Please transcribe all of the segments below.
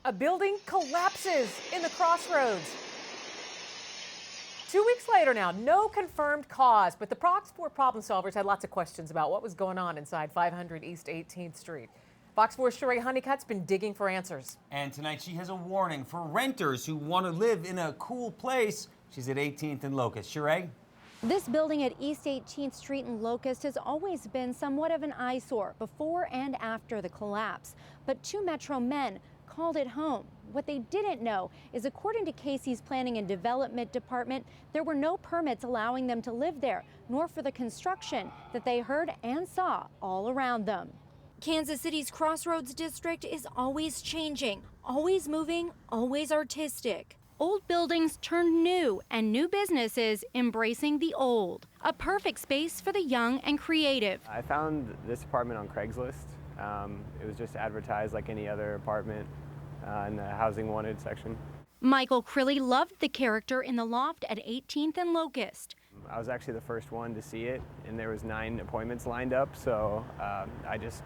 A building collapses in the Crossroads. 2 weeks later now, no confirmed cause, but the Fox 4 problem solvers had lots of questions about what was going on inside 500 East 18th Street. Fox 4's Sheree Honeycutt's been digging for answers. And tonight she has a warning for renters who want to live in a cool place. She's at 18th and Locust. Sheree? This building at East 18th Street in Locust has always been somewhat of an eyesore before and after the collapse. But two Metro men called it home. What they didn't know is, according to Casey's Planning and Development Department, there were no permits allowing them to live there, nor for the construction that they heard and saw all around them. Kansas City's Crossroads district is always changing, always moving, always artistic. Old buildings turned new and new businesses embracing the old. A perfect space for the young and creative. I found this apartment on Craigslist. It was just advertised like any other apartment in the housing wanted section. Michael Crilly loved the character in the loft at 18th and Locust. I was actually the first one to see it, and there was 9 appointments lined up, so I just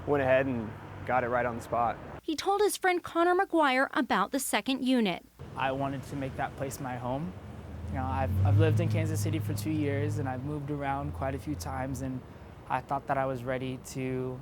went ahead and got it right on the spot. He told his friend Connor McGuire about the second unit. I wanted to make that place my home. You know, I've lived in Kansas City for 2 years, and I've moved around quite a few times, and I thought that I was ready to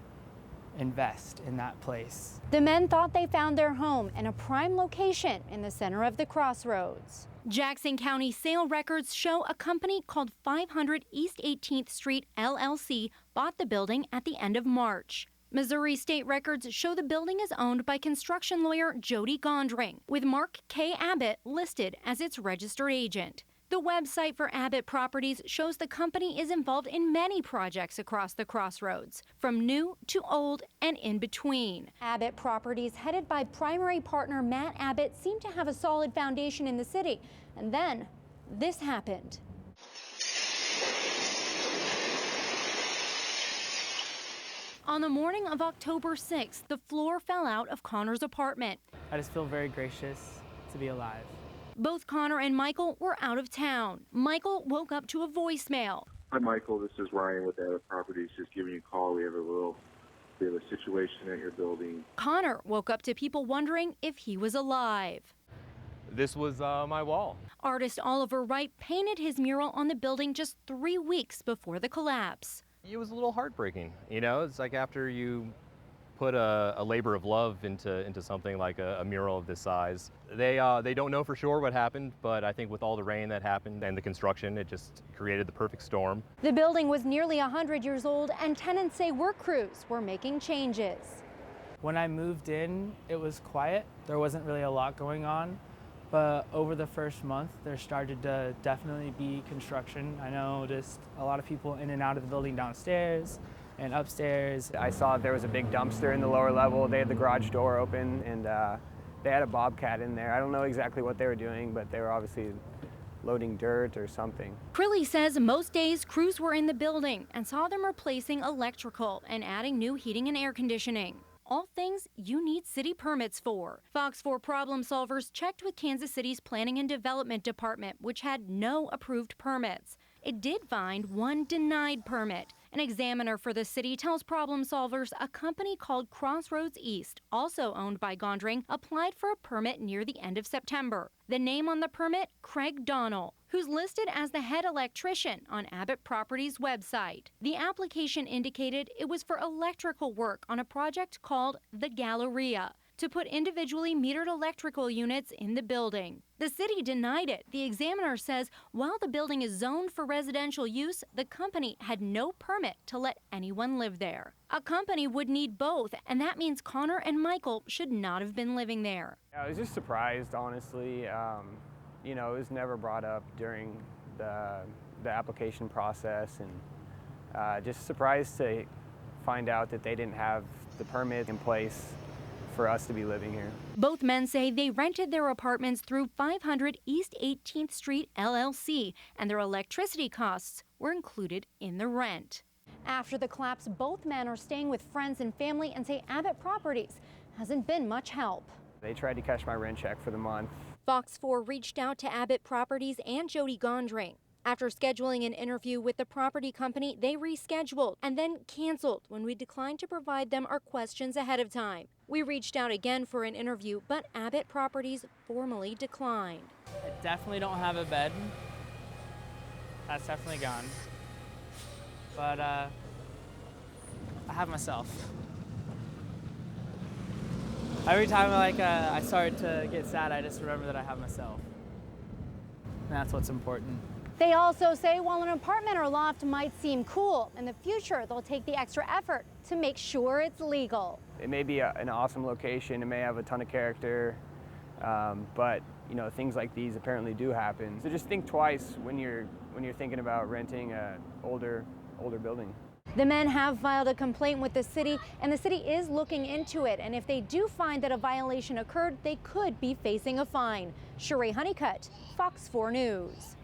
invest in that place. The men thought they found their home in a prime location in the center of the Crossroads. Jackson County sale records show a company called 500 East 18th Street LLC bought the building at the end of March. Missouri state records show the building is owned by construction lawyer Jody Gondring, with Mark K. Abbott listed as its registered agent. The website for Abbott Properties shows the company is involved in many projects across the Crossroads, from new to old and in between. Abbott Properties, headed by primary partner Matt Abbott, seemed to have a solid foundation in the city. And then this happened. On the morning of October 6th, the floor fell out of Connor's apartment. I just feel very gracious to be alive. Both Connor and Michael were out of town. Michael woke up to a voicemail. Hi, Michael. This is Ryan with Abbott Properties. Just giving you a call. We have a situation at your building. Connor woke up to people wondering if he was alive. This was my wall. Artist Oliver Wright painted his mural on the building just 3 weeks before the collapse. It was a little heartbreaking. You know, it's like after you put a labor of love into something like a mural of this size. They don't know for sure what happened, but I think with all the rain that happened and the construction, it just created the perfect storm. The building was nearly 100 years old, and tenants say work crews were making changes. When I moved in, it was quiet. There wasn't really a lot going on. But over the first month, there started to definitely be construction. I noticed a lot of people in and out of the building downstairs and upstairs. I saw there was a big dumpster in the lower level. They had the garage door open, and they had a bobcat in there. I don't know exactly what they were doing, but they were obviously loading dirt or something. Crilly says most days crews were in the building and saw them replacing electrical and adding new heating and air conditioning. All things you need city permits for. Fox 4 problem solvers checked with Kansas City's Planning and Development Department, which had no approved permits. It did find one denied permit. An examiner for the city tells problem solvers a company called Crossroads East, also owned by Gondring, applied for a permit near the end of September. The name on the permit, Craig Donnell, who's listed as the head electrician on Abbott Properties' website. The application indicated it was for electrical work on a project called the Galleria, to put individually metered electrical units in the building. The city denied it. The examiner says while the building is zoned for residential use, the company had no permit to let anyone live there. A company would need both, and that means Connor and Michael should not have been living there. I was just surprised, honestly. You know, it was never brought up during the application process, and just surprised to find out that they didn't have the permit in place for us to be living here. Both men say they rented their apartments through 500 East 18th Street LLC, and their electricity costs were included in the rent. After the collapse, both men are staying with friends and family and say Abbott Properties hasn't been much help. They tried to cash my rent check for the month. Fox 4 reached out to Abbott Properties and Jody Gondring. After scheduling an interview with the property company, they rescheduled and then canceled when we declined to provide them our questions ahead of time. We reached out again for an interview, but Abbott Properties formally declined. I definitely don't have a bed. That's definitely gone. But I have myself. Every time I start to get sad, I just remember that I have myself. And that's what's important. They also say while an apartment or loft might seem cool, in the future they'll take the extra effort to make sure it's legal. It may be an awesome location, it may have a ton of character, but you know, things like these apparently do happen. So just think twice when you're thinking about renting an older building. The men have filed a complaint with the city, and the city is looking into it. And if they do find that a violation occurred, they could be facing a fine. Sheree Honeycutt, Fox 4 News.